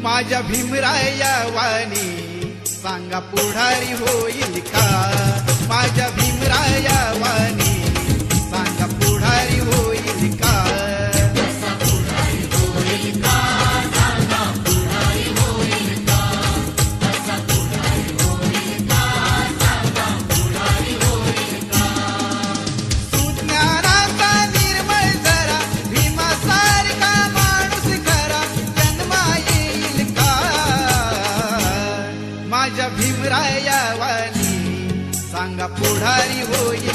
माझ्या भीमराया वाणी सांगा पुढारी होईल का? माझ्या भीमराया वाणी सांगा पुढारी होईल का? सुज्ञानाचा निर्मळ जरा भीमासारखा माणूस खरा जन्मा येईल का? माझ्या भीमराया वाणी सांगा पुढारी होईल